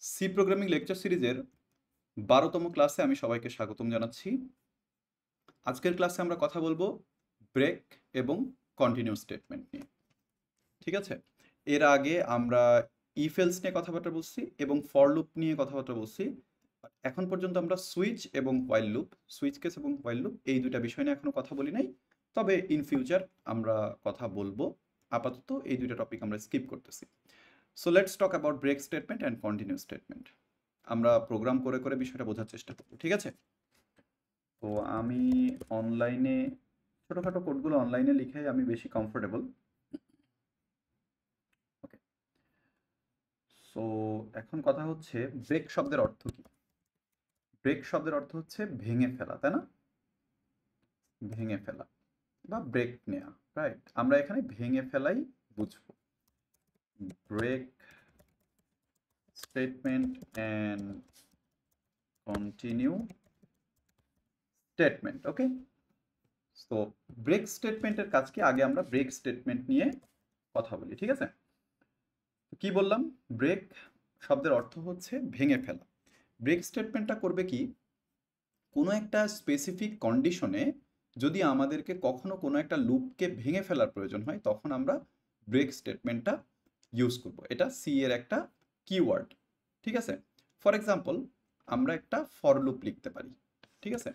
C programming lecture সিরিজের 12তম ক্লাসে আমি সবাইকে স্বাগতম জানাচ্ছি। আজকের ক্লাসে আমরা কথা বলবো ব্রেক এবং কন্টিনিউ স্টেটমেন্ট নিয়ে। ঠিক আছে? এর আগে আমরা ইফ এলস নিয়ে কথাবার্তা বলছি এবং ফর লুপ নিয়ে কথাবার্তা বলছি। এখন পর্যন্ত আমরা সুইচ এবং হোয়াইল লুপ, সুইচ কেস এবং হোয়াইল লুপ এই দুইটা বিষয় নিয়ে এখনো কথা বলি নাই। তবে ইন ফিউচার আমরা কথা বলবো। আপাতত এই দুইটা টপিক আমরা স্কিপ করতেছি। So let's talk about break statement and continue statement. আমরা প্রোগ্রাম করে করে বিষয়টা বোঝার চেষ্টা করব। ঠিক আছে? তো আমি অনলাইনে ছোটোখাটো কোডগুলো অনলাইনে লিখে আমি বেশি কমফোর্টেবল। ওকে, সো এখন কথা হচ্ছে ব্রেক শব্দের অর্থ কি? ব্রেক শব্দের অর্থ হচ্ছে ভেঙে ফেলা, তাই না? ভেঙে ফেলা বা ব্রেক নেওয়া, রাইট? আমরা এখানে ভেঙে ফেলাই বুঝবো। Break statement and continue statement. Okay, তো ব্রেক স্টেটমেন্টের কাজ কি? আগে আমরা ব্রেক স্টেটমেন্ট নিয়ে কথা বলি। ঠিক আছে? কি বললাম? ব্রেক শব্দের অর্থ হচ্ছে ভেঙে ফেলা। ব্রেক স্টেটমেন্টটা করবে কি? কোনো একটা স্পেসিফিক কন্ডিশনে যদি আমাদেরকে কখনো কোনো একটা লুপকে ভেঙে ফেলার প্রয়োজন হয়, তখন আমরা ব্রেক স্টেটমেন্টটা ইউজ করব। এটা সি এর একটা কিওয়ার্ড। ঠিক আছে? ফর এক্সাম্পল, আমরা একটা ফর লুপ লিখতে পারি। ঠিক আছে?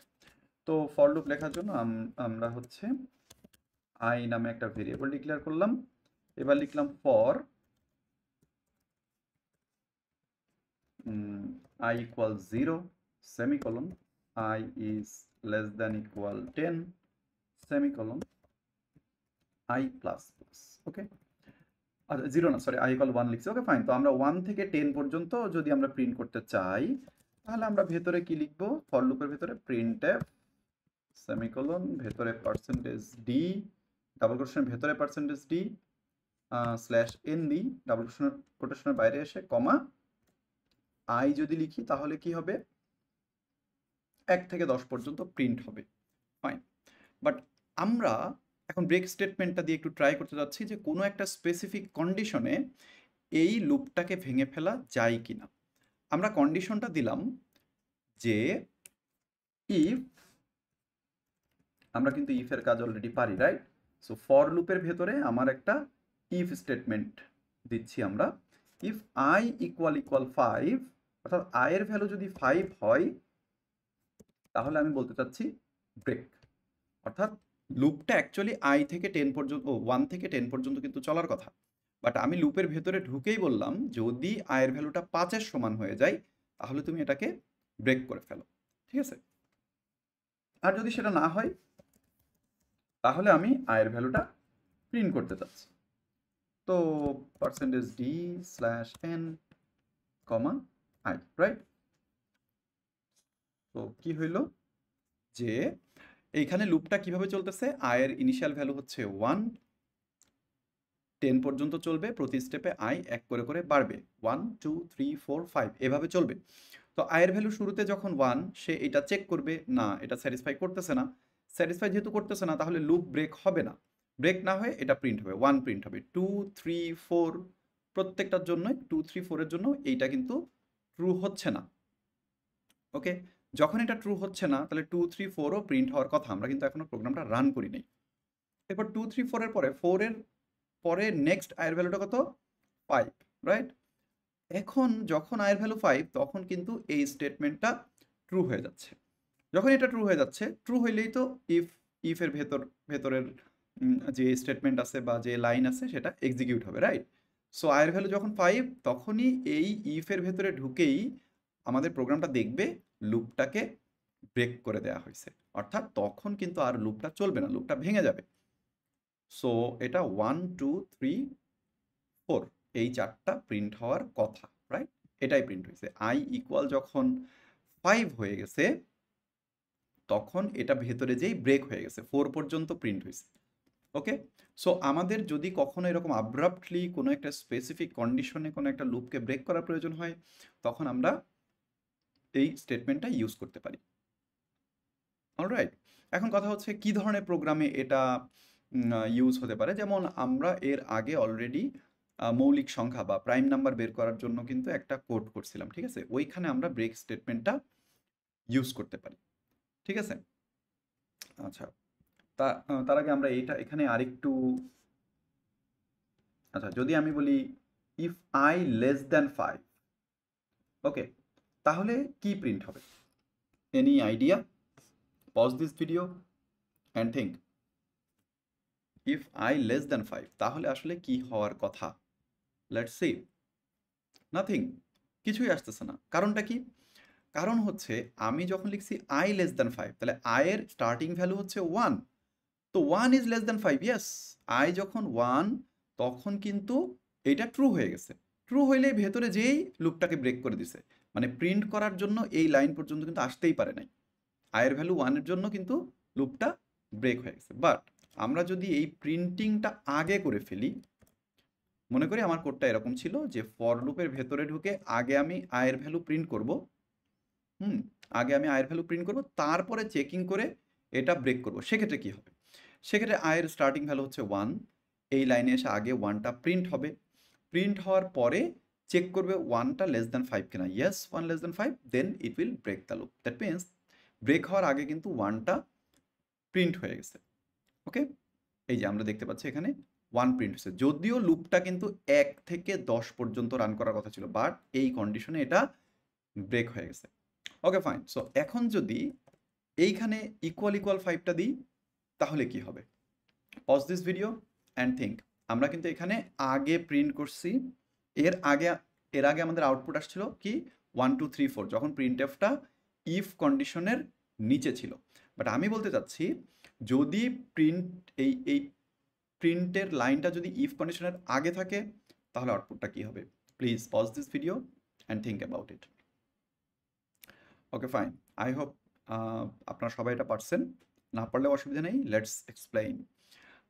তো ফর লুপ লেখার জন্য আমরা হচ্ছে আই নামে একটা ভেরিয়েবল ডিক্লেয়ার করলাম। এবার লিখলাম for I equals 0 semicolon, I is less than equal 10 semicolon, I plus plus. ওকে, আচ্ছা 0 না, সরি, I equal 1 লিখছি। ওকে, ফাইন। তো আমরা 1 থেকে 10 পর্যন্ত যদি আমরা প্রিন্ট করতে চাই, তাহলে আমরা ভেতরে কি লিখবো? ফর লুপের ভেতরে printf সেমিকোলন, ভেতরে পার্সেন্টেজ ডি, ডাবল কোটেশনের ভেতরে পার্সেন্টেজ ডি স্ল্যাশ এন দি, ডাবল কোটেশনের বাইরে এসে কমা আই যদি লিখি তাহলে কি হবে? 1 থেকে 10 পর্যন্ত প্রিন্ট হবে। ফাইন। বাট আমরা এখন ব্রেক স্টেটমেন্টটা দিয়ে একটু ট্রাই করতে যাচ্ছি যে কোনো একটা স্পেসিফিক কন্ডিশনে এই লুপটাকে ভেঙে ফেলা যায় কি না। আমরা কন্ডিশনটা দিলাম যে ইফ, আমরা কিন্তু ইফের কাজ অলরেডি পারি, রাইট? সো ফর লুপের ভেতরে আমার একটা ইফ স্টেটমেন্ট দিচ্ছি আমরা। ইফ আই ইকুয়াল 5, অর্থাৎ আই এর ভ্যালু যদি 5 হয়, তাহলে আমি বলতে চাচ্ছি ব্রেক। অর্থাৎ লুপটা অ্যাকচুয়ালি আই থেকে 10 পর্যন্ত, 1 থেকে 10 পর্যন্ত কিন্তু চলার কথা। বাট আমি লুপের ভেতরে ঢুকেই বললাম যদি আয়ের ভ্যালুটা 5-এর সমান হয়ে যায়, তাহলে তুমি এটাকে ব্রেক করে ফেলো। ঠিক আছে? আর যদি সেটা না হয়, তাহলে আমি আয়ের ভ্যালুটা প্রিন্ট করতে চাচ্ছি। তো percentage D slash N comma I, right? তো কি হইল যে এইখানে লুপটা কিভাবে চলতেছে? আয়ের ইনিশিয়াল ভ্যালু হচ্ছে 1, 10 পর্যন্ত চলবে। প্রতি স্টেপে আই 1 করে করে বাড়বে, 1 2 3 4 5 এভাবে চলবে। তো আয়ের ভ্যালু শুরুতে যখন 1, সে এটা চেক করবে, না এটা স্যাটিসফাই করতেছে না। স্যাটিসফাই যেহেতু করতেছে না, তাহলে লুপ ব্রেক হবে না। ব্রেক না হয়ে এটা প্রিন্ট হবে, 1 প্রিন্ট হবে। 2 3 4 প্রত্যেকটার জন্য 2 3 4 এর জন্য এইটা কিন্তু ট্রু হচ্ছে না। ওকে, যখন এটা ট্রু হচ্ছে না, তাহলে 2 3 4ও প্রিন্ট হওয়ার কথা। আমরা কিন্তু এখনো প্রোগ্রামটা রান করি নাই। এরপর 2 3 4 এর পরে 4 এর পরে নেক্সট আয়ের ভ্যালুটা কত? 5, রাইট? এখন যখন আয়ের ভ্যালু 5, তখন কিন্তু এই স্টেটমেন্টটা ট্রু হয়ে যাচ্ছে। যখন এটা ট্রু হয়ে যাচ্ছে, ট্রু হইলেই তো ইফের ভেতরের যে স্টেটমেন্ট আছে বা যে লাইন আছে সেটা এক্সিকিউট হবে, রাইট? সো আয়ের ভ্যালু যখন 5, তখনই এই ইফের ভেতরে ঢুকেই আমাদের প্রোগ্রামটা দেখবে লুপটাকে ব্রেক করে দেওয়া হয়েছে। অর্থাৎ তখন কিন্তু আর লুপটা চলবে না, লুপটা ভেঙে যাবে। সো এটা 1 2 3 4 এই 4টা প্রিন্ট হওয়ার কথা, রাইট? এটাই প্রিন্ট হয়েছে। আই ইকুয়াল যখন 5 হয়ে গেছে, তখন এটা ভেতরে যেই ব্রেক হয়ে গেছে, 4 পর্যন্ত প্রিন্ট হয়েছে। ওকে, সো আমাদের যদি কখনো এরকম আব্রাপ্টলি কোনো একটা স্পেসিফিক কন্ডিশনে কোনো একটা লুপকে ব্রেক করার প্রয়োজন হয়, তখন আমরা এই স্টেটমেন্টটা ইউজ করতে পারি। অলরাইট, এখন কথা হচ্ছে কি ধরনের প্রোগ্রামে এটা ইউজ হতে পারে। যেমন আমরা এর আগে অলরেডি মৌলিক সংখ্যা বা প্রাইম নাম্বার বের করার জন্য কিন্তু একটা কোড করছিলাম, ঠিক আছে? ওইখানে আমরা ব্রেক স্টেটমেন্টটা ইউজ করতে পারি, ঠিক আছে? আচ্ছা, তার আগে আমরা এখানে আরেকটু, আচ্ছা যদি আমি বলি if I less than 5, okay, তাহলে কি প্রিন্ট হবে? Any idea? Pause this video and think. If I less than 5 তাহলে আসলে কি হওয়ার কথা? Let's see. নাথিং, কিছুই আসতেছে না। কারণটা কি? কারণ হচ্ছে আমি যখন লিখছি আই লেস দ্যান 5, তাহলে আই এর স্টার্টিং ভ্যালু হচ্ছে 1, তো 1 is less than 5, yes. I যখন 1 তখন কিন্তু এটা ট্রু হয়ে গেছে। ট্রু হইলেই ভেতরে যেই লুপটাকে ব্রেক করে দিছে, মানে প্রিন্ট করার জন্য এই লাইন পর্যন্ত কিন্তু আসতেই পারে নাই। আয়ের ভ্যালু 1 এর জন্য কিন্তু লুপটা ব্রেক হয়ে গেছে। বাট আমরা যদি এই প্রিন্টিংটা আগে করে ফেলি, মনে করি আমার কোডটা এরকম ছিল যে ফর লুপের ভেতরে ঢুকে আগে আমি আয়ের ভ্যালু প্রিন্ট করব, আগে আমি আয়ের ভ্যালু প্রিন্ট করব, তারপরে চেকিং করে এটা ব্রেক করব। সেক্ষেত্রে কি হবে? সেক্ষেত্রে আয়ের স্টার্টিং ভ্যালু হচ্ছে 1, এই লাইনে এসে আগে 1টা প্রিন্ট হবে, প্রিন্ট হওয়ার পরে চেক করবে 1টা লেস দ্যান 5 কিনা, yes 1 less than 5, then it will break the loop. That means break হওয়ার আগে কিন্তু 1টা প্রিন্ট হয়ে গেছে, ওকে? এই যে আমরা দেখতে পাচ্ছি এখানে 1 প্রিন্ট হয়েছে, যদিও লুপটা কিন্তু 1 থেকে 10 পর্যন্ত রান করার কথা ছিল, বাট এই কন্ডিশনে এটা ব্রেক হয়ে গেছে। Okay fine. সো এখন যদি এইখানে ইকুয়াল 5টা দিই তাহলে কি হবে? Pause this video and think. আমরা কিন্তু এখানে আগে প্রিন্ট করছি, এর আগে আমাদের আউটপুট আসছিল কি 1 2 3 4, যখন প্রিন্ট এফটা ইফ কন্ডিশনের নিচে ছিল। বাট আমি বলতে চাচ্ছি যদি এই প্রিন্টের লাইনটা যদি ইফ কন্ডিশনের আগে থাকে তাহলে আউটপুটটা কি হবে? Please pause this video and think about it. Okay fine, I hope আপনারা সবাই এটা পারছেন। না পারলেও অসুবিধা নেই, লেটস এক্সপ্লেইন।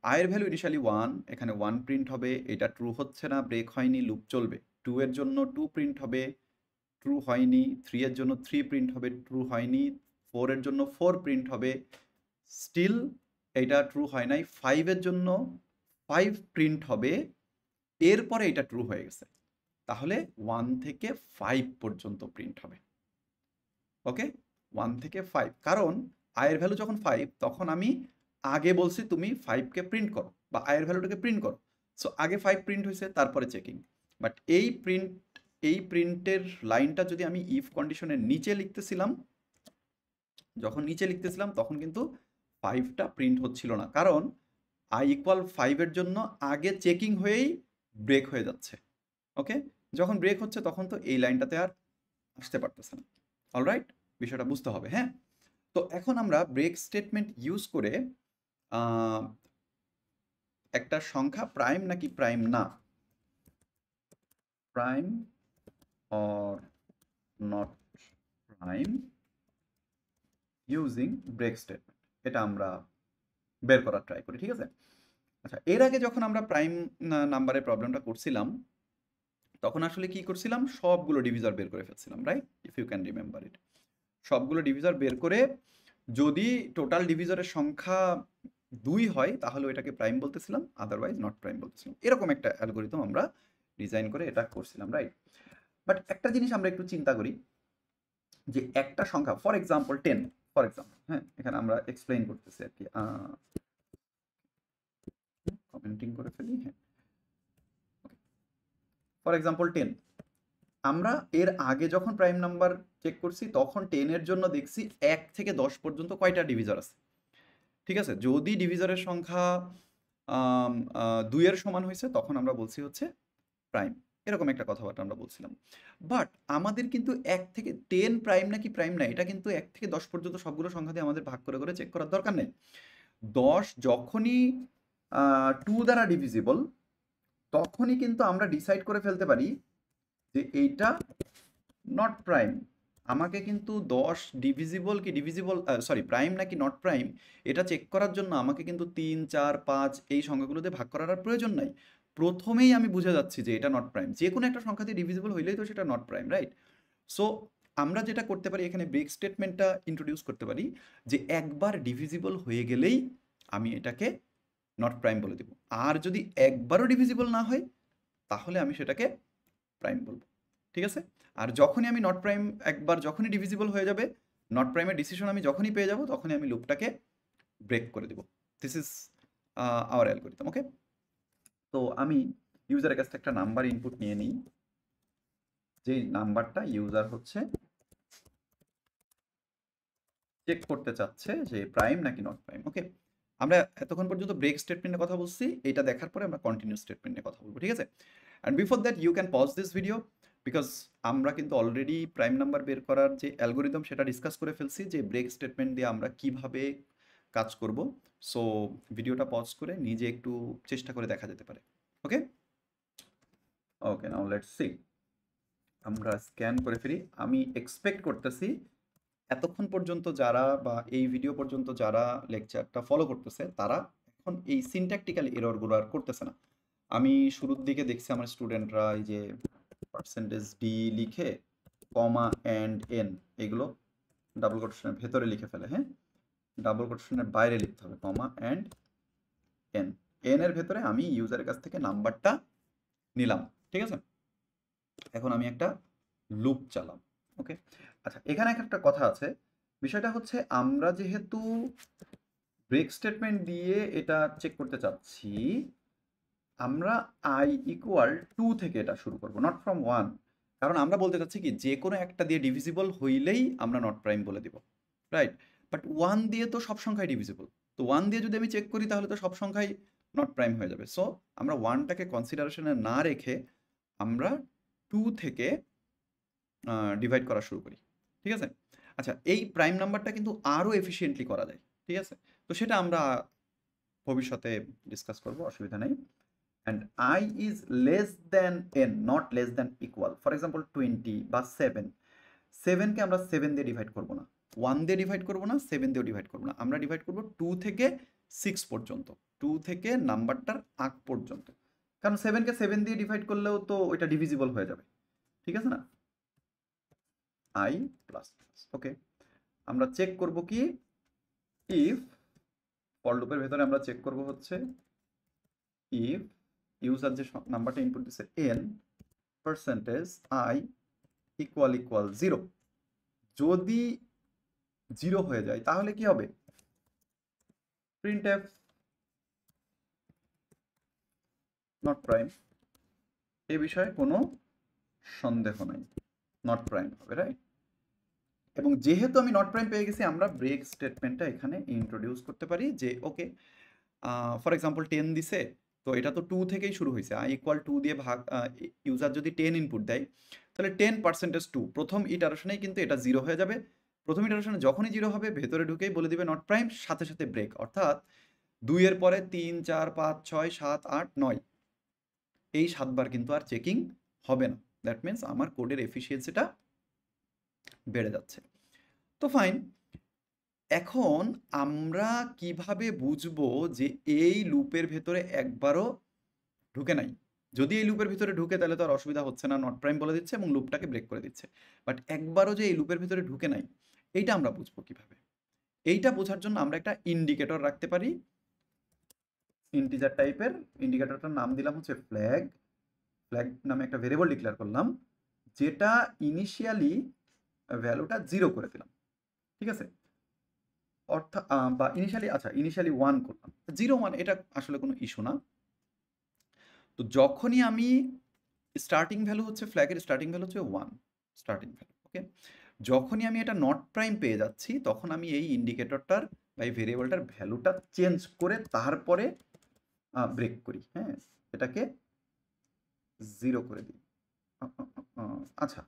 আয়ের ভ্যালু ইনিশিয়ালি 1, এখানে 1 প্রিন্ট হবে, এটা ট্রু হচ্ছে না, ব্রেক হয়নি, লুপ চলবে। 2 এর জন্য 2 প্রিন্ট হবে, ট্রু হয়নি। 3 এর জন্য 3 প্রিন্ট হবে, ট্রু হয়নি। 4 এর জন্য 4 প্রিন্ট হবে, স্টিল এটা ট্রু হয় নাই। 5 এর জন্য 5 প্রিন্ট হবে, এরপরে এটা ট্রু হয়ে গেছে। তাহলে 1 থেকে 5 পর্যন্ত প্রিন্ট হবে, ওকে? 1 থেকে 5, কারণ আয়ের ভ্যালু যখন 5 তখন আমি আগে বলছি তুমি 5কে প্রিন্ট করো বা আয়ের ভ্যালুটাকে প্রিন্ট করো। সো আগে 5 প্রিন্ট হয়েছে, তারপরে চেকিং। বাট এই প্রিন্টের লাইনটা যদি আমি ইফ কন্ডিশনের নিচে লিখতেছিলাম, যখন নিচে লিখতেছিলাম তখন কিন্তু 5টা প্রিন্ট হচ্ছিল না, কারণ আই ইকুয়াল 5 এর জন্য আগে চেকিং হয়েই ব্রেক হয়ে যাচ্ছে, ওকে? যখন ব্রেক হচ্ছে তখন তো এই লাইনটাতে আর আসতে পারতেছে না। অলরাইট, বিষয়টা বুঝতে হবে, হ্যাঁ? তো এখন আমরা ব্রেক স্টেটমেন্ট ইউজ করে একটা সংখ্যা প্রাইম নাকি প্রাইম না, prime or not prime using break statement, এটা আমরা বের করার ট্রাই করি, ঠিক আছে? আচ্ছা, এর আগে যখন আমরা প্রাইম নাম্বারের প্রবলেমটা করছিলাম তখন আসলে কি করছিলাম? সবগুলো ডিভিজর বের করে ফেলছিলাম, right? If you can remember it. সবগুলো ডিভিজর বের করে যদি টোটাল ডিভিজরের সংখ্যা 2 হয় তাহলে এটাকে প্রাইম বলতেছিলাম, আদারওয়াইজ নট প্রাইম বলতেছিলাম। এরকম একটা অ্যালগোরিদম আমরা ডিজাইন করে এটা করছিলাম, রাইট? বাট একটা জিনিস আমরা একটু চিন্তা করি যে একটা সংখ্যা, ফর এক্সাম্পল 10, ফর এক্সাম্পল, হ্যাঁ, এখানে আমরা এক্সপ্লেইন করতেছি আর কি, কমেন্টিং করে ফেলি, হ্যাঁ। ফর এক্সাম্পল 10, আমরা এর আগে যখন প্রাইম নাম্বার চেক করছি তখন 10 এর জন্য দেখছি 1 থেকে 10 পর্যন্ত কয়টা ডিভিজর আছে, ঠিক আছে? যদি ডিভিজরের সংখ্যা 2 এর সমান হয়েছে তখন আমরা বলছি হচ্ছে প্রাইম, এরকম একটা কথাবার্তা আমরা বলছিলাম। বাট আমাদের কিন্তু 1 থেকে 10 প্রাইম নাকি প্রাইম না, এটা কিন্তু 1 থেকে 10 পর্যন্ত সবগুলো সংখ্যা দিয়ে আমাদের ভাগ করে করে চেক করার দরকার নেই। 10 যখনই 2 দ্বারা ডিভিজিবল তখনই কিন্তু আমরা ডিসাইড করে ফেলতে পারি যে এইটা নট প্রাইম। আমাকে কিন্তু 10 ডিভিজিবল কি প্রাইম নাকি নট প্রাইম এটা চেক করার জন্য আমাকে কিন্তু 3 4 5 এই সংখ্যাগুলোতে ভাগ করার আর প্রয়োজন নাই। প্রথমেই আমি বুঝে যাচ্ছি যে এটা নট প্রাইম, যে কোনো একটা সংখ্যা দিয়ে ডিভিজিবল হইলেই তো সেটা নট প্রাইম, রাইট? সো আমরা যেটা করতে পারি এখানে ব্রেক স্টেটমেন্টটা ইন্ট্রোডিউস করতে পারি যে একবার ডিভিজিবল হয়ে গেলেই আমি এটাকে নট প্রাইম বলে দেব, আর যদি একবারও ডিভিজিবল না হয় তাহলে আমি সেটাকে প্রাইম বলবো। ঠিক আছে? আর যখনই আমি নট প্রাইম একবার যখনই ডিভিজিবল হয়ে যাবে, নট প্রাইমের ডিসিশন আমি যখনই পেয়ে যাব, তখনই আমি লুপটাকে ব্রেক করে দেব। This is our algorithm. Okay, তো আমি ইউজারের কাছ থেকে একটা নাম্বার ইনপুট নিয়ে নিই, যেই নাম্বারটা ইউজার হচ্ছে চেক করতে চাচ্ছে যে প্রাইম নাকি নট প্রাইম। ওকে, আমরা এতক্ষণ পর্যন্ত ব্রেক স্টেটমেন্টের কথা বলছি, এটা দেখার পরে আমরা কন্টিনিউ স্টেটমেন্টের কথা বলবো। ঠিক আছে? And before that you can pause this video, because আমরা কিন্তু অলরেডি প্রাইম নাম্বার বের করার যে অ্যালগোরিদম সেটা ডিসকাস করে ফেলছি, যে ব্রেক স্টেটমেন্ট দিয়ে আমরা কিভাবে কাজ করব। সো ভিডিওটা পজ করে নিজে একটু চেষ্টা করে দেখা যেতে পারে। ওকে ওকে, নাও লেটস সি। আমরা স্ক্যান করে ফিরি। আমি এক্সপেক্ট করতেছি এতক্ষণ পর্যন্ত যারা বা এই ভিডিও পর্যন্ত যারা লেকচারটা ফলো করতেছে, তারা এখন এই সিনট্যাকটিক্যাল এররগুলো আর করতেছে না। আমি শুরুর দিকে দেখছি আমার স্টুডেন্টরা এই যে পার্সেন্টেজ ডি লিখে কমা অ্যান্ড এন এগুলো ডাবল কোটেশনের ভেতরে লিখে ফেলে। হ্যাঁ, ডাবল কোটেশনের বাইরে লিখতে হবে কমা অ্যান্ড এন। এন এর ভেতরে আমি ইউজারের কাছ থেকে নাম্বারটা নিলাম। ঠিক আছে, এখন আমি একটা লুপ চালাম। ওকে, আচ্ছা, এখানে একটা কথা আছে। বিষয়টা হচ্ছে আমরা যেহেতু ব্রেক স্টেটমেন্ট দিয়ে এটা চেক করতে চাচ্ছি, আমরা i ইকুয়াল 2 থেকে এটা শুরু করব, নট ফ্রম 1। কারণ আমরা বলতে চাচ্ছি কি, যে কোনো একটা দিয়ে ডিভিজিবল হইলেই আমরা নট প্রাইম বলে দিব, রাইট? বাট 1 দিয়ে তো সব সংখ্যাই ডিভিজিবল। তো 1 দিয়ে যদি আমি চেক করি তাহলে তো সব সংখ্যাই নট প্রাইম হয়ে যাবে। সো আমরা 1টাকে কনসিডারেশনে না রেখে আমরা 2 থেকে ডিভাইড করা শুরু করি। ঠিক আছে? আচ্ছা, এই প্রাইম নাম্বারটা কিন্তু আরও এফিসিয়েন্টলি করা যায়। ঠিক আছে? তো সেটা আমরা ভবিষ্যতে ডিসকাস করব, অসুবিধা নেই। and I is less than n, not less than equal. For example 20 বা 7, 7 কে আমরা 7 দিয়ে ডিভাইড করব না, 1 দিয়ে ডিভাইড করব না, 7 দিয়েও ডিভাইড করব না, আমরা ডিভাইড করব 2 থেকে 6 পর্যন্ত, 2 থেকে নাম্বারটার আগ পর্যন্ত। কারণ 7 কে 7 দিয়ে ডিভাইড করলেও তো ওইটা ডিভিজিবল হয়ে যাবে। ঠিক আছে না? I plus plus. ওকে, আমরা চেক করব কি, ইফ ফর লুপের ভেতরে আমরা চেক করব হচ্ছে ইফ ইউজার যে নাম্বারটা ইনপুট দিচ্ছে n পার্সেন্টেজ i ইকুয়াল 0, যদি 0 হয়ে যায় তাহলে কি হবে, printf নট প্রাইম। এই বিষয়ে কোনো সন্দেহ নাই, নট প্রাইম হবে, রাইট? এবং যেহেতু আমি নট প্রাইম পেয়ে গেছি, আমরা ব্রেক স্টেটমেন্টটা এখানে ইন্ট্রোডিউস করতে পারি যে ওকে, ফর এক্সাম্পল 10 দিছে, তো এটা তো 2 থেকেই শুরু হয়েছে, i ইকুয়াল 2 দিয়ে ভাগ, ইউজার যদি 10 ইনপুট দেয় তাহলে 10% 2, প্রথম ইটারেশনেই কিন্তু এটা 0 হয়ে যাবে। প্রথম ইটারেশনে যখনই 0 হবে ভেতরে ঢুকেই বলে দিবে নট প্রাইম, সাথে সাথে ব্রেক, অর্থাৎ 2 এর পরে 3 4 5 6 7 8 9, এই 7 বার কিন্তু আর চেকিং হবে না। দ্যাট মিন্স আমার কোডের এফিসিয়েন্সিটা বেড়ে যাচ্ছে। তো ফাইন, এখন আমরা কিভাবে বুঝবো যে এই লুপের ভেতরে একবারও ঢুকে নাই? যদি এই লুপের ভিতরে ঢুকে তাহলে তো আর অসুবিধা হচ্ছে না, নট প্রাইম বলে দিচ্ছে এবং লুপটাকে ব্রেক করে দিচ্ছে। বাট একবারও যে এই লুপের ভিতরে ঢুকে নাই, এইটা আমরা বুঝবো কিভাবে? এইটা বোঝার জন্য আমরা একটা ইন্ডিকেটর রাখতে পারি, ইন্টিজার টাইপের। ইন্ডিকেটরটার নাম দিলাম হচ্ছে ফ্ল্যাগ। ফ্ল্যাগ নামে একটা ভেরিয়েবল ডিক্লেয়ার করলাম, যেটা ইনিশিয়ালি ভ্যালুটা 0 করে দিলাম। ঠিক আছে? অর্থাৎ বা ইনিশিয়ালি, আচ্ছা, ইনিশিয়ালি 1 করলাম, 0 1 এটা আসলে কোনো ইস্যু না। তো যখনই আমি স্টার্টিং ভ্যালু হচ্ছে, ফ্ল্যাগের স্টার্টিং ভ্যালু হচ্ছে 1 স্টার্টিং ভ্যালু। ওকে, যখনই আমি এটা নট প্রাইম পেয়ে যাচ্ছি, তখন আমি এই ইন্ডিকেটরটার বা এই ভেরিয়েবলটার ভ্যালুটা চেঞ্জ করে তারপরে ব্রেক করি। হ্যাঁ, এটাকে 0 করে দিই। আচ্ছা,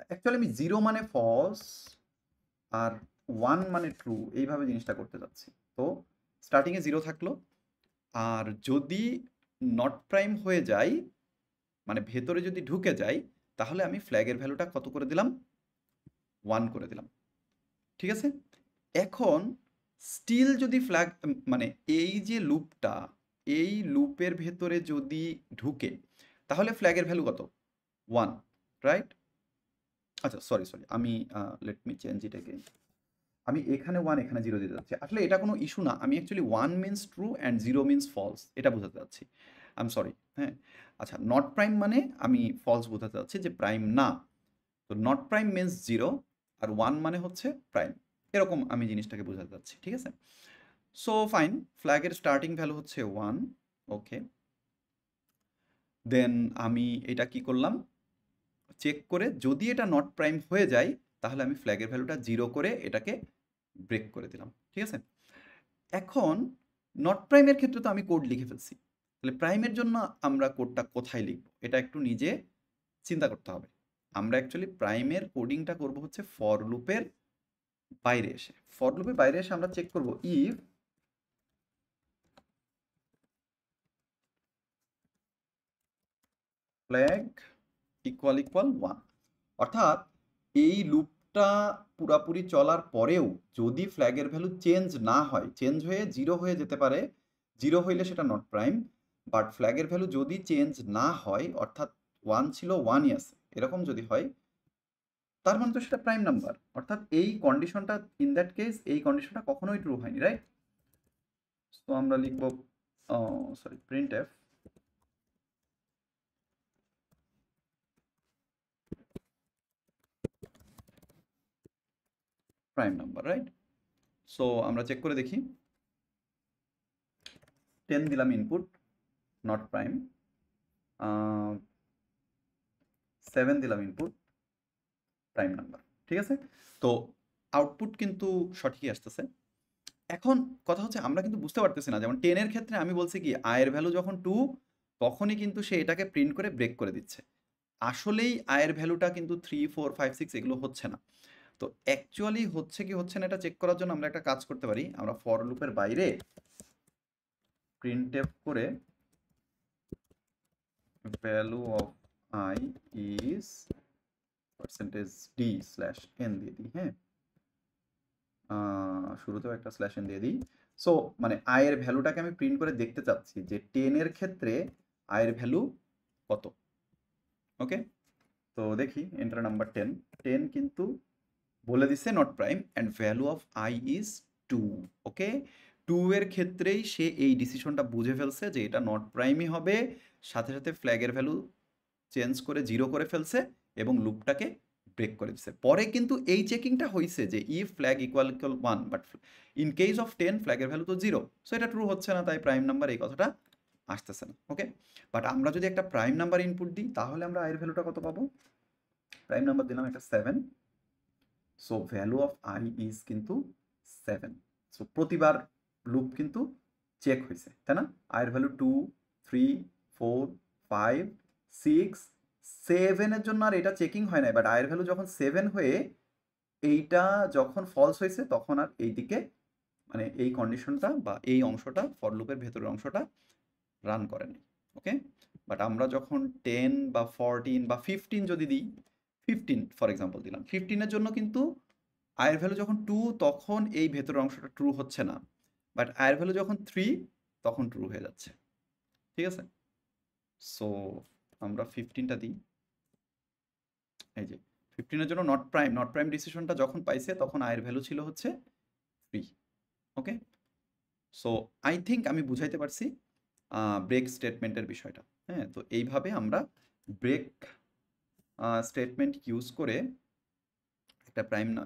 অ্যাকচুয়ালি আমি 0 মানে ফলস আর 1 মানে ট্রু, এইভাবে জিনিসটা করতে যাচ্ছি। তো স্টার্টিংয়ে 0 থাকলো, আর যদি নট প্রাইম হয়ে যায়, মানে ভেতরে যদি ঢুকে যায়, তাহলে আমি ফ্ল্যাগের ভ্যালুটা কত করে দিলাম, 1 করে দিলাম। ঠিক আছে? এখন স্টিল যদি ফ্ল্যাগ, মানে এই যে লুপটা, এই লুপের ভেতরে যদি ঢুকে, তাহলে ফ্ল্যাগের ভ্যালু কত, 1, রাইট? আচ্ছা, সরি সরি, আমি let me change it again. আমি এখানে 1 এখানে 0 দিতে যাচ্ছি। আসলে এটা কোনো ইস্যু না, আমি actually 1 means true and 0 means false এটা বোঝাতে যাচ্ছি। আই এম সরি, হ্যাঁ। আচ্ছা, নট প্রাইম মানে আমি ফলস বোঝাতে চাচ্ছি যে প্রাইম না। তো নট প্রাইম মিনস 0 আর 1 মানে হচ্ছে প্রাইম, এরকম আমি জিনিসটাকে বোঝাতে চাচ্ছি, ঠিক আছে? সো ফাইন, ফ্ল্যাগের স্টার্টিং ভ্যালু হচ্ছে 1, ওকে। দেন আমি এটা কি করলাম, চেক করে যদি এটা নট প্রাইম হয়ে যায় তাহলে আমি ফ্ল্যাগের ভ্যালুটা 0 করে এটাকে ব্রেক করে দিলাম, ঠিক আছে? এখন নট প্রাইমের ক্ষেত্রে তো আমি কোড লিখে ফেলছি, তাহলে প্রাইমের জন্য আমরা কোডটা কোথায় লিখব এটা একটু নিজে চিন্তা করতে হবে। আমরা অ্যাকচুয়ালি প্রাইমের কোডিংটা করব হচ্ছে ফর লুপের বাইরে এসে। ফর লুপের বাইরে এসে আমরা চেক করব ইফ ফ্ল্যাগ ইকুয়াল ইকুয়াল 1, অর্থাৎ এই লুপটা পুরাপুরি চলার পরেও যদি ফ্ল্যাগের ভ্যালু চেঞ্জ না হয়, চেঞ্জ হয়ে 0 হয়ে যেতে পারে, 0 হইলে সেটা নট প্রাইম, বাট ফ্ল্যাগের ভ্যালু যদি চেঞ্জ না হয়, অর্থাৎ 1 ছিল 1ই আছে এরকম যদি হয়, তার মানে তো সেটা প্রাইম নাম্বার, অর্থাৎ এই কন্ডিশনটা, ইন দ্যাট কেস এই কন্ডিশনটা কখনোই ট্রু হয়নি, রাইট? তো আমরা লিখব sorry print F prime number, right? So আমরা চেক করে দেখি, 10 দিলাম ইনপুট, নট প্রাইম। 7 দিলাম ইনপুট, প্রাইম নাম্বার, ঠিক আছে? তো আউটপুট কিন্তু সঠিকই আসতেছে। এখন কথা হচ্ছে আমরা কিন্তু বুঝতে পারতেছি না, যেমন 10 এর ক্ষেত্রে আমি বলছি কি আয়ের ভ্যালু যখন 2 তখনই কিন্তু সে এটাকে প্রিন্ট করে ব্রেক করে দিচ্ছে। আসলেই আয়ের ভ্যালুটা কিন্তু 3 4 5 6 এগুলো হচ্ছে না। তো অ্যাকচুয়ালি হচ্ছে কি হচ্ছে না এটা চেক করার জন্য আমরা একটা কাজ করতে পারি, আমরা ফর লুপের বাইরে প্রিন্টএফ করে value of I is percentage D slash N দিয়ে দিই, হ্যাঁ। শুরুতেও একটা স্ল্যাশ এন দিয়ে দিই। সো মানে আয়ের ভ্যালুটাকে আমি প্রিন্ট করে দেখতে চাচ্ছি যে 10 এর ক্ষেত্রে আয়ের ভ্যালু কত, ওকে। তো দেখি এন্টার নাম্বার 10, 10 কিন্তু বলে দিচ্ছে not prime and value of I is 2, ওকে। 2 এর ক্ষেত্রেই সে এই ডিসিশনটা বুঝে ফেলছে যে এটা নট প্রাইমই হবে, সাথে সাথে ফ্ল্যাগের ভ্যালু চেঞ্জ করে 0 করে ফেলছে এবং লুপটাকে ব্রেক করে দিচ্ছে। পরে কিন্তু এই চেকিংটা হয়েছে যে if flag equal equal 1, but in case of 10 ফ্ল্যাগের ভ্যালু তো 0, সো এটা ট্রু হচ্ছে না, তাই প্রাইম নাম্বার এই কথাটা আসতেছে না, ওকে। বাট আমরা যদি একটা প্রাইম নাম্বার ইনপুট দিই তাহলে আমরা আয়ের ভ্যালুটা কত পাবো? প্রাইম নাম্বার দিলাম একটা 7, so value of I is কিন্তু 7। সো প্রতিবার লুপ কিন্তু চেক হয়েছে, তাই না? আয়ের ভ্যালু 2 3 4 5 6 7 এর জন্য আর এটা চেকিং হয় না, বাট আয়ের ভ্যালু যখন 7 হয়ে এইটা যখন ফলস হয়েছে তখন আর এইদিকে মানে এই কন্ডিশনটা বা এই অংশটা ফর লুপের ভেতরের অংশটা রান করেনি, ওকে। বাট আমরা যখন 10 বা 14 বা 15 যদি দিই, 15 ফর এক্সাম্পল দিলাম, 15 এর জন্য কিন্তু আয়ের ভ্যালু যখন 2 তখন এই ভেতরের অংশটা ট্রু হচ্ছে না, বাট আয়ের ভ্যালু যখন 3 তখন ট্রু হয়ে যাচ্ছে, ঠিক আছে? সো আমরা 15টা দিই, এই যে 15 এর জন্য নট প্রাইম, নট প্রাইম ডিসিশনটা যখন পাইছে তখন আয়ের ভ্যালু ছিল হচ্ছে 3, ওকে। সো আই থিঙ্ক আমি বুঝাইতে পারছি ব্রেক স্টেটমেন্টের বিষয়টা, হ্যাঁ। তো এইভাবে আমরা ব্রেক স্টেটমেন্ট ইউজ করে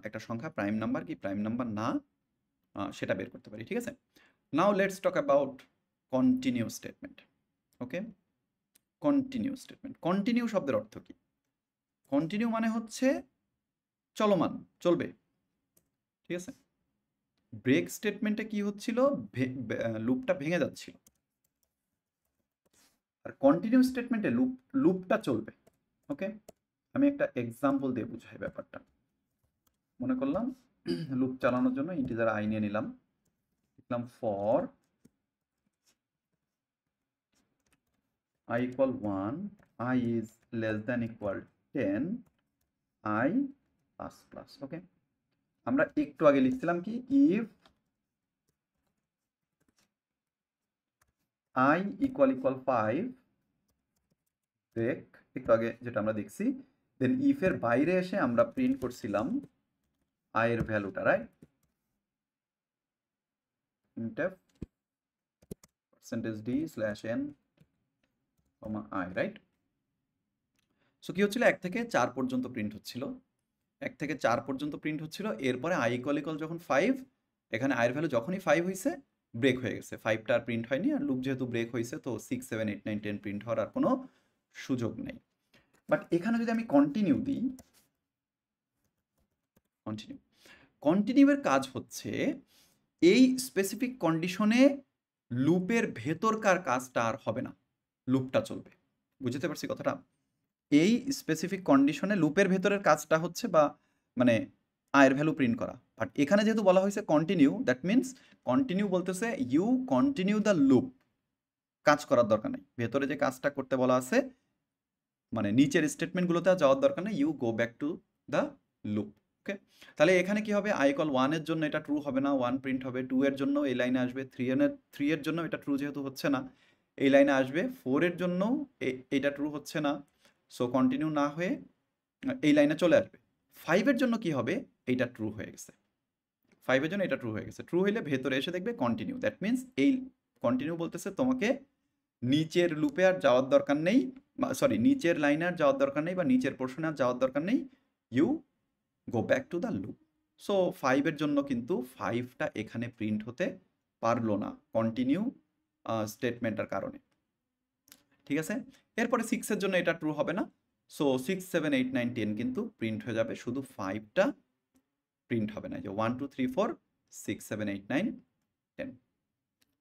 একটা সংখ্যা প্রাইম নাম্বার কি প্রাইম নাম্বার না সেটা বের করতে পারি, ঠিক আছে? Now let's talk about continue statement, okay. Continue statement, continue শব্দের অর্থ কি? কন্টিনিউ মানে হচ্ছে চলমান, চলবে, ঠিক আছে? ব্রেক স্টেটমেন্টে কি হচ্ছিল, লুপটা ভেঙে যাচ্ছিল, আর কন্টিনিউ স্টেটমেন্টে লুপটা চলবে, ওকে। আমি একটা এক্সাম্পল দিয়ে বুঝাই ব্যাপারটা। মনে করলাম লুপ চালানোর জন্য ইন্টিজার আই নিয়ে নিলাম, লিখলাম for i equal 1, I is less than equal 10, I plus plus, ওকে। আমরা একটু আগে লিখছিলাম কি if I equal equal 5 break, একটু আগে যেটা আমরা দেখছি, দেন if এর বাইরে এসে আমরা প্রিন্ট করছিলাম I এর ভ্যালুটা, right? printf %d/n comma I, right? So কি হচ্ছিল, 1 থেকে 4 পর্যন্ত প্রিন্ট হচ্ছিল, 1 থেকে 4 পর্যন্ত প্রিন্ট হচ্ছিল। এরপরে আই ইকুয়াল ইকুয়াল যখন 5, এখানে আয়ের ভ্যালু যখনই 5 হয়েছে ব্রেক হয়ে গেছে, 5টা আর প্রিন্ট হয়নি। আর লুপ যেহেতু ব্রেক হয়েছে তো 6, 7, 8, 9, 10 প্রিন্ট হওয়ার আর কোনো সুযোগ নেই। বাট এখানে যদি আমি কন্টিনিউ দিই, কন্টিনিউয়ের কাজ হচ্ছে এই স্পেসিফিক কন্ডিশনে লুপের ভেতরকার কাজটা আর হবে না, লুপটা চলবে। বুঝতে পারছি কথাটা? এই স্পেসিফিক কন্ডিশনে লুপের ভেতরের কাজটা হচ্ছে বা মানে আয়ের ভ্যালু প্রিন্ট করা। বাট এখানে যেহেতু বলা হয়েছে কন্টিনিউ, দ্যাট মিনস কন্টিনিউ বলতেছে ইউ কন্টিনিউ দ্য লুপ, কাজ করার দরকার নেই। ভেতরে যে কাজটা করতে বলা আছে মানে নিচের স্টেটমেন্টগুলোতে আর যাওয়ার দরকার নেই, you go back to the loop. Okay, তাহলে এখানে কি হবে, আই ইকুয়াল 1 এর জন্য এটা ট্রু হবে না, 1 প্রিন্ট হবে। 2 এর জন্য এই লাইনে আসবে, 3 এর জন্য এটা ট্রু যেহেতু হচ্ছে না এই লাইনে আসবে, 4 এর জন্য এটা ট্রু হচ্ছে না, সো কন্টিনিউ না হয়ে এই লাইনে চলে আসবে। 5 এর জন্য কি হবে, এইটা ট্রু হয়ে গেছে, 5 এর জন্য এটা ট্রু হয়ে গেছে। ট্রু হইলে ভেতরে এসে দেখবে কন্টিনিউ, দ্যাট মিনস এই কন্টিনিউ বলতেছে তোমাকে নিচের লুপে আর যাওয়ার দরকার নেই, সরি নিচের লাইনে আর যাওয়ার দরকার নেই বা নিচের পোর্শনে আর যাওয়ার দরকার নেই, you go back to the loop. So 5 এর জন্য কিন্তু 5টা এখানে প্রিন্ট হতে পারলো না কন্টিনিউ স্টেটমেন্টের কারণে, ঠিক আছে? এরপরে 6 এর জন্য এটা ট্রু হবে না, সো 6, 7, 8, 9, 10 কিন্তু প্রিন্ট হয়ে যাবে, শুধু 5টা প্রিন্ট হবে না, যে 1, 2, 3, 4, 6, 7, 8, 9, 10।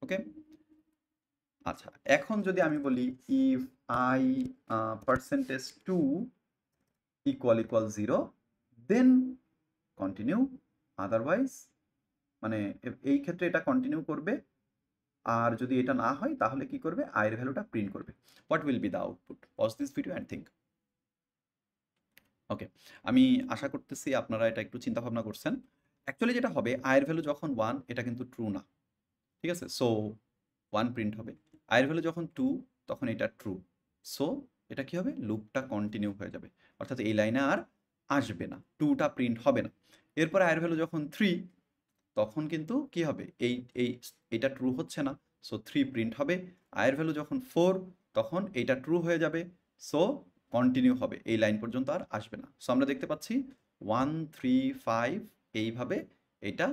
ওকে, আচ্ছা এখন যদি আমি বলি if I percentage 2 equal equal 0 then continue, otherwise মানে এই ক্ষেত্রে এটা কন্টিনিউ করবে, আর যদি এটা না হয় তাহলে কি করবে, আয়ের ভ্যালুটা প্রিন্ট করবে। What will be the output? Pause this video and think. Okay, আমি আশা করতেছি আপনারা এটা একটু চিন্তা ভাবনা করছেন। অ্যাকচুয়ালি যেটা হবে, আয়ের ভ্যালু যখন 1 এটা কিন্তু ট্রু না, ঠিক আছে? সো 1 প্রিন্ট হবে। আয়ের ভ্যালু যখন 2 তখন এটা ট্রু, সো এটা কি হবে, লুপটা কন্টিনিউ হয়ে যাবে, অর্থাৎ এই লাইনে আর আসবে না, 2টা প্রিন্ট হবে না। এরপরে আয়ের ভ্যালু যখন 3 তখন কিন্তু কি হবে, এইটা ট্রু হচ্ছে না, সো 3 প্রিন্ট হবে। আয়ের ভ্যালু যখন 4 তখন এইটা ট্রু হয়ে যাবে, সো কন্টিনিউ হবে, এই লাইন পর্যন্ত আর আসবে না। সো আমরা দেখতে পাচ্ছি 1, 3, 5 এইভাবে এটা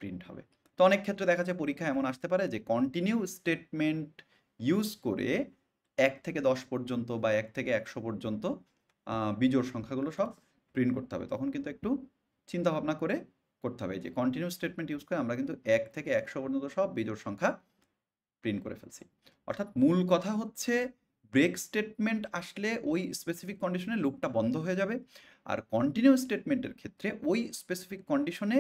প্রিন্ট হবে। তো অনেক ক্ষেত্রে দেখা যায় পরীক্ষা এমন আসতে পারে যে কন্টিনিউ স্টেটমেন্ট ইউজ করে 1 থেকে 10 পর্যন্ত বা 1 থেকে 100 পর্যন্ত বিজোড় সংখ্যাগুলো সব প্রিন্ট করতে হবে। তখন কিন্তু একটু চিন্তা ভাবনা করে করতে হবে, যে কন্টিনিউ স্টেটমেন্ট ইউজ করে আমরা কিন্তু 1 থেকে 100 পর্যন্ত সব বিজোড় সংখ্যা প্রিন্ট করে ফেলছি। অর্থাৎ মূল কথা হচ্ছে ব্রেক স্টেটমেন্ট আসলে ওই স্পেসিফিক কন্ডিশনে লুপটা বন্ধ হয়ে যাবে, আর কন্টিনিউ স্টেটমেন্টের ক্ষেত্রে ওই স্পেসিফিক কন্ডিশনে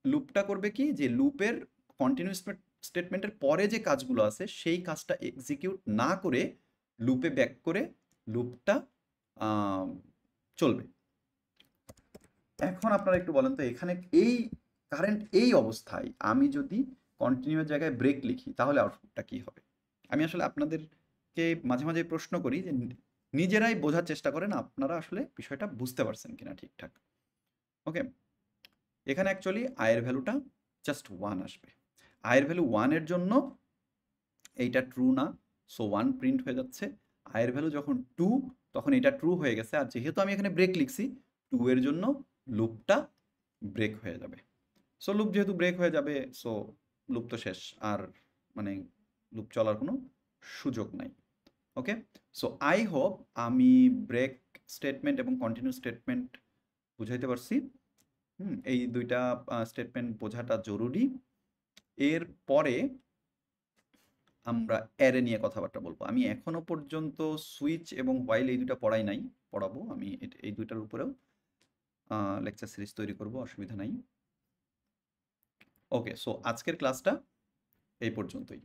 লুপটা করবে কি, যে লুপের কন্টিনিউ স্টেটমেন্টের পরে যে কাজগুলো আছে সেই কাজটা এক্সিকিউট না করে লুপে ব্যাক করে লুপটা চলবে। এখন আপনারা একটু বলেন তো, এখানে এই কারেন্ট এই অবস্থায় আমি যদি কন্টিনিউয়ের জায়গায় ব্রেক লিখি তাহলে আউটপুটটা কি হবে? আমি আসলে আপনাদেরকে মাঝে মাঝে প্রশ্ন করি যে নিজেরাই বোঝার চেষ্টা করেন আপনারা আসলে বিষয়টা বুঝতে পারছেন কিনা ঠিকঠাক। ওকে, এখানে অ্যাকচুয়ালি আয়ের ভ্যালুটা জাস্ট 1 আসবে। আয়ের ভ্যালু 1 এর জন্য এইটা ট্রু না, সো 1 প্রিন্ট হয়ে যাচ্ছে। আয়ের ভ্যালু যখন 2 তখন এটা ট্রু হয়ে গেছে, আর যেহেতু আমি এখানে ব্রেক লিখছি 2 এর জন্য লুপটা ব্রেক হয়ে যাবে। সো লুপ যেহেতু ব্রেক হয়ে যাবে, সো লুপ তো শেষ, আর মানে লুপ চলার কোনো সুযোগ নাই। ওকে, সো আই হোপ আমি ব্রেক স্টেটমেন্ট এবং কন্টিনিউ স্টেটমেন্ট বুঝাইতে পারছি। এই দুইটা স্টেটমেন্ট বোঝাটা জরুরি। এর পরে আমরা অ্যারে নিয়ে কথাবার্তা বলবো। আমি এখনো পর্যন্ত সুইচ এবং হোয়াইল এই দুটো পড়াই নাই, পড়াবো আমি এই দুইটার উপরেও লেকচার সিরিজ তৈরি করব, অসুবিধা নাই। ওকে, সো আজকের ক্লাসটা এই পর্যন্তই।